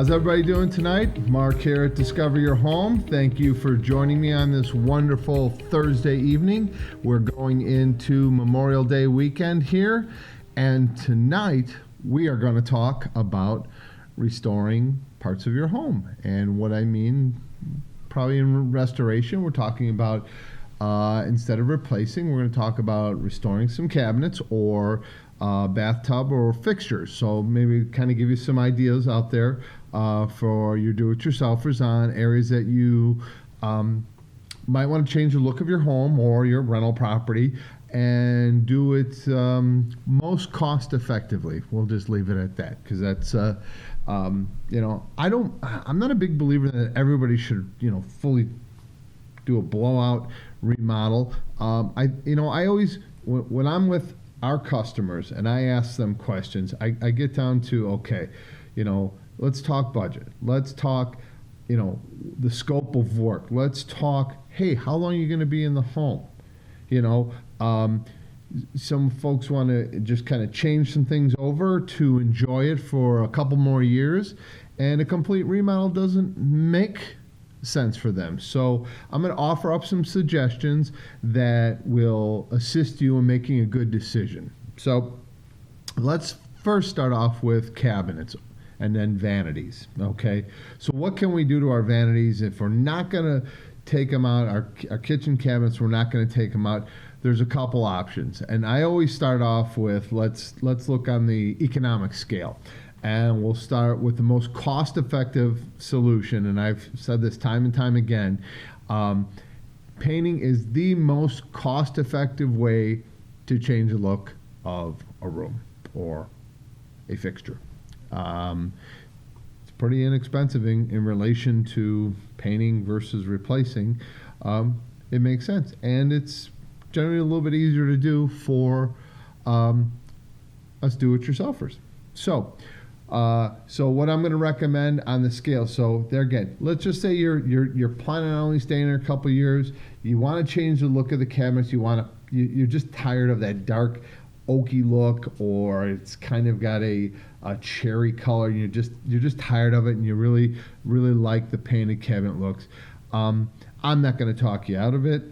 How's everybody doing tonight? Mark here at Discover Your Home. Thank you for joining me on this wonderful Thursday evening. We're going into Memorial Day weekend here, and tonight we are going to talk about restoring parts of your home. And what I mean, probably in restoration, we're talking about instead of replacing, we're going to talk about restoring some cabinets or bathtub or fixtures. So maybe kind of give you some ideas out there for your do-it-yourselfers on areas that you might want to change the look of your home or your rental property and do it most cost effectively. We'll just leave it at that, because that's I'm not a big believer that everybody should fully do a blowout remodel. I always, when I'm with our customers and I ask them questions, I get down to, okay, let's talk budget. Let's talk, the scope of work. Let's talk, hey, how long are you going to be in the home? Some folks want to just kind of change some things over to enjoy it for a couple more years, and a complete remodel doesn't make sense for them. So I'm going to offer up some suggestions that will assist you in making a good decision. So let's first start off with cabinets and then vanities. Okay, so what can we do to our vanities if we're not going to take them out? Our kitchen cabinets, we're not going to take them out. There's a couple options, and I always start off with let's look on the economic scale. And we'll start with the most cost-effective solution, and I've said this time and time again. Painting is the most cost-effective way to change the look of a room or a fixture. It's pretty inexpensive in relation to painting versus replacing. It makes sense, and it's generally a little bit easier to do for us do-it-yourselfers. So what I'm going to recommend on the scale. So there again, let's just say you're planning on only staying there a couple of years. You want to change the look of the cabinets. You're just tired of that dark oaky look, or it's kind of got a cherry color. You're just tired of it, and you really like the painted cabinet looks. I'm not going to talk you out of it.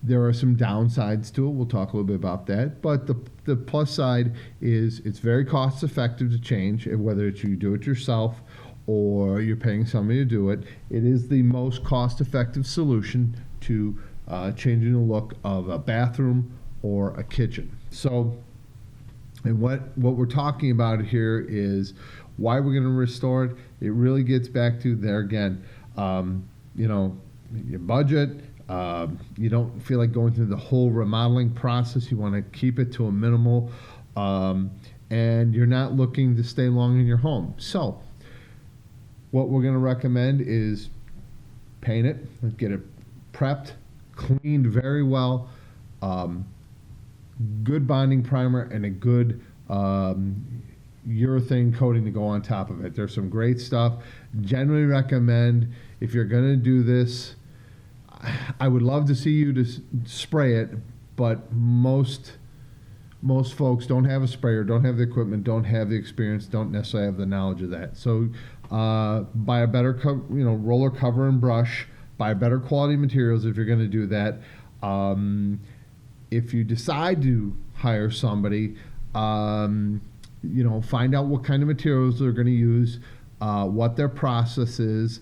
There are some downsides to it. We'll talk a little bit about that. But the plus side is it's very cost effective to change, whether it's you do it yourself or you're paying somebody to do it. It is the most cost effective solution to changing the look of a bathroom or a kitchen. So, and what we're talking about here is why we're going to restore it. It really gets back to there again, your budget. You don't feel like going through the whole remodeling process. You want to keep it to a minimal, and you're not looking to stay long in your home. So what we're going to recommend is paint it. Let's get it prepped, cleaned very well, good bonding primer, and a good urethane coating to go on top of it. There's some great stuff. Generally recommend, if you're going to do this, I would love to see you to spray it, but most folks don't have a sprayer, don't have the equipment, don't have the experience, don't necessarily have the knowledge of that. So buy a better roller cover and brush, buy better quality materials if you're going to do that. If you decide to hire somebody, find out what kind of materials they're going to use, what their process is,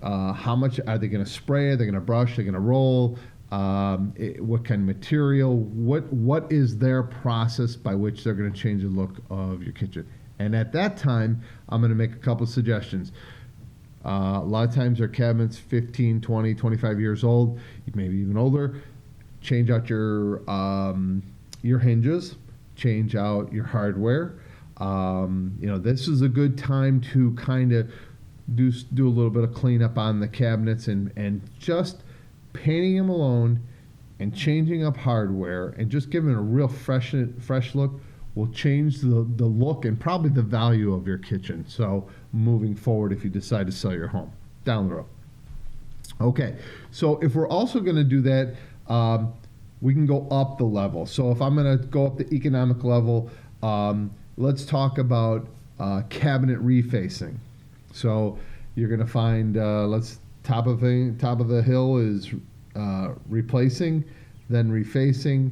how much are they going to spray? Are they going to brush? Are they going to roll? What kind of material? What is their process by which they're going to change the look of your kitchen? And at that time, I'm going to make a couple of suggestions. A lot of times our cabinets 15, 20, 25 years old, maybe even older. Change out your hinges. Change out your hardware. This is a good time to kind of do a little bit of cleanup on the cabinets and just painting them alone and changing up hardware and just giving it a real fresh look will change the look and probably the value of your kitchen. So moving forward, if you decide to sell your home down the road. Okay, so if we're also going to do that, we can go up the level. So if I'm going to go up the economic level, let's talk about cabinet refacing. So you're going to find top of the hill is replacing, then refacing,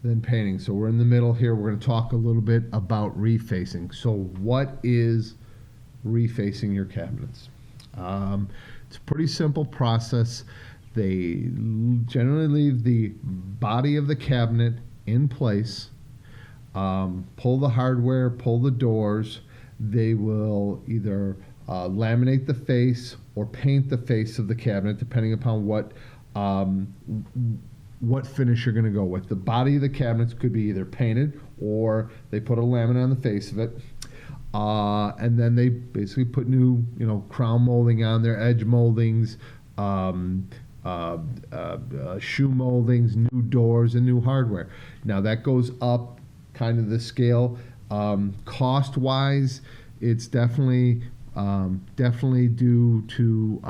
then painting. So we're in the middle here. We're going to talk a little bit about refacing. So what is refacing your cabinets? It's a pretty simple process. They generally leave the body of the cabinet in place, pull the hardware, pull the doors. They will either laminate the face or paint the face of the cabinet, depending upon what finish you're going to go with. The body of the cabinets could be either painted or they put a laminate on the face of it. And then they basically put new, crown molding on there, edge moldings, shoe moldings, new doors, and new hardware. Now that goes up kind of the scale. Cost-wise, it's definitely due to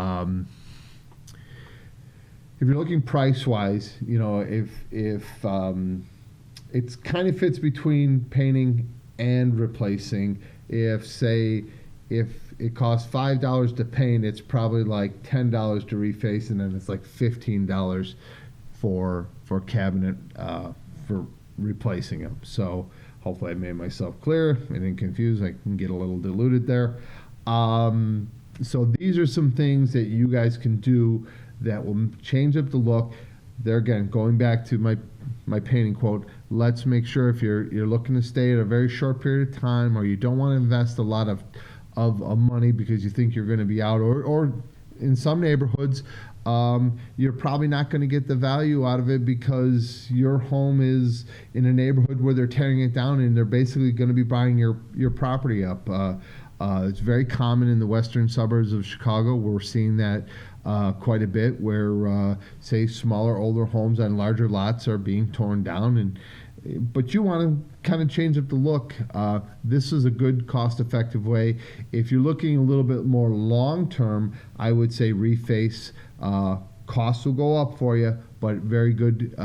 if you're looking price-wise, if it's kind of fits between painting and replacing. If it costs $5 to paint, it's probably like $10 to reface, and then it's like $15 for cabinet for replacing them. So hopefully I made myself clear. I didn't confuse. I can get a little diluted there. So these are some things that you guys can do that will change up the look. There again, going back to my painting quote, let's make sure if you're looking to stay at a very short period of time, or you don't want to invest a lot of money because you think you're going to be out, or in some neighborhoods, you're probably not going to get the value out of it because your home is in a neighborhood where they're tearing it down and they're basically going to be buying your property up. It's very common in the western suburbs of Chicago. We're seeing that quite a bit, where say smaller, older homes on larger lots are being torn down, but you want to kind of change up the look. This is a good cost-effective way. If you're looking a little bit more long-term, I would say reface. Costs will go up for you, but very good.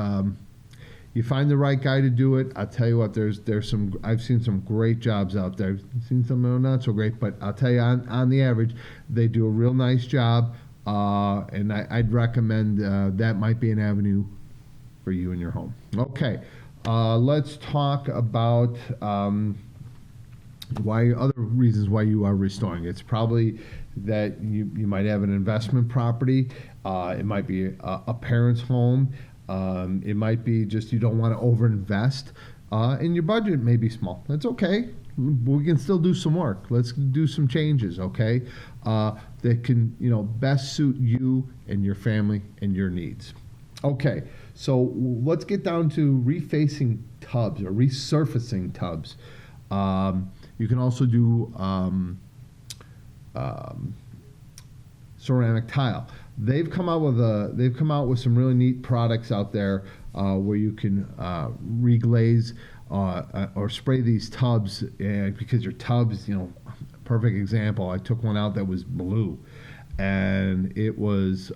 You find the right guy to do it. I'll tell you what, there's some. I've seen some great jobs out there. I've seen some that are not so great, but I'll tell you on the average, they do a real nice job. And I'd recommend that might be an avenue for you in your home. Okay, let's talk about other reasons why you are restoring. It's probably that you might have an investment property. It might be a parent's home. It might be just you don't want to overinvest, and your budget may be small. That's okay. We can still do some work. Let's do some changes, okay? That can, best suit you and your family and your needs. Okay, so let's get down to refacing tubs or resurfacing tubs. You can also do ceramic tile. They've come out with some really neat products out there where you can reglaze or spray these tubs, because your tubs, perfect example. I took one out that was blue, and it was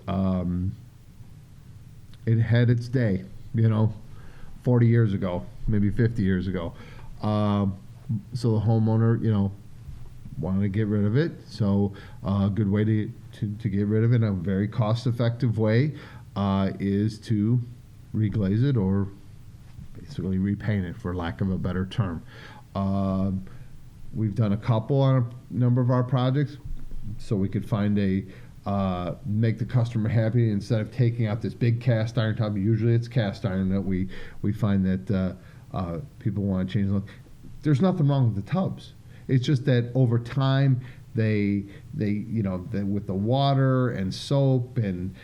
it had its day, 40 years ago, maybe 50 years ago. So the homeowner, wanted to get rid of it. So a good way to get rid of it, a very cost-effective way, is to reglaze it or basically repaint it, for lack of a better term. We've done a couple on a number of our projects, so we could find make the customer happy instead of taking out this big cast iron tub. Usually it's cast iron that we find that people want to change the look. There's nothing wrong with the tubs. It's just that over time, they with the water and soap and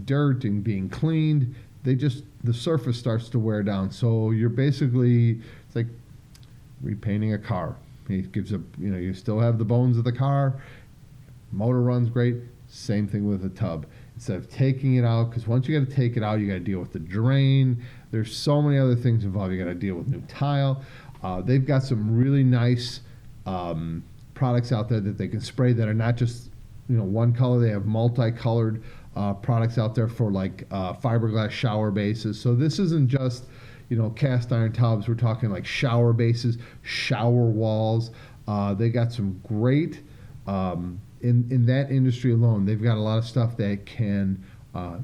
dirt and being cleaned, the surface starts to wear down. So you're basically, it's like repainting a car. It gives you still have the bones of the car, motor runs great. Same thing with a tub. Instead of taking it out, because once you got to take it out, you got to deal with the drain. There's so many other things involved. You got to deal with new tile. They've got some really nice products out there that they can spray that are not just one color. They have multicolored products out there for like fiberglass shower bases. So this isn't just cast iron tubs. We're talking like shower bases, shower walls. They got some great, in that industry alone, they've got a lot of stuff that can,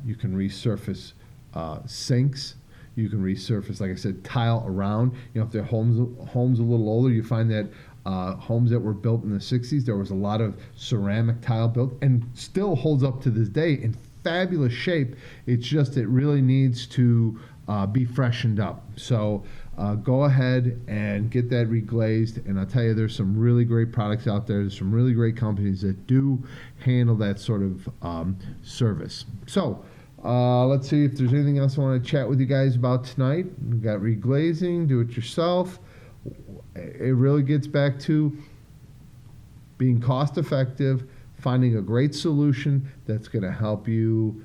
you can resurface sinks. You can resurface, like I said, tile around. You know, if their homes a little older, you find that homes that were built in the 60s, there was a lot of ceramic tile built and still holds up to this day in fabulous shape. It's just it really needs to be freshened up. So go ahead and get that reglazed. And I'll tell you, there's some really great products out there. There's some really great companies that do handle that sort of service. So let's see if there's anything else I want to chat with you guys about tonight. We've got reglazing, do it yourself. It really gets back to being cost effective, finding a great solution that's going to help you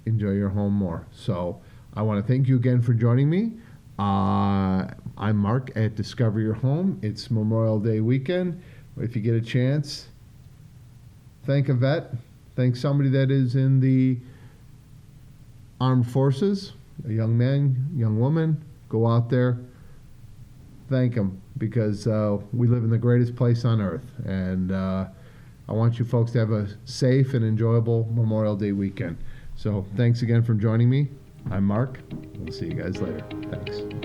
enjoy your home more. So I want to thank you again for joining me. I'm Mark at Discover Your Home. It's Memorial Day weekend. If you get a chance, thank a vet. Thank somebody that is in the armed forces, a young man, young woman. Go out there, thank them, because we live in the greatest place on earth. And I want you folks to have a safe and enjoyable Memorial Day weekend. So thanks again for joining me. I'm Mark. We'll see you guys later. Thanks.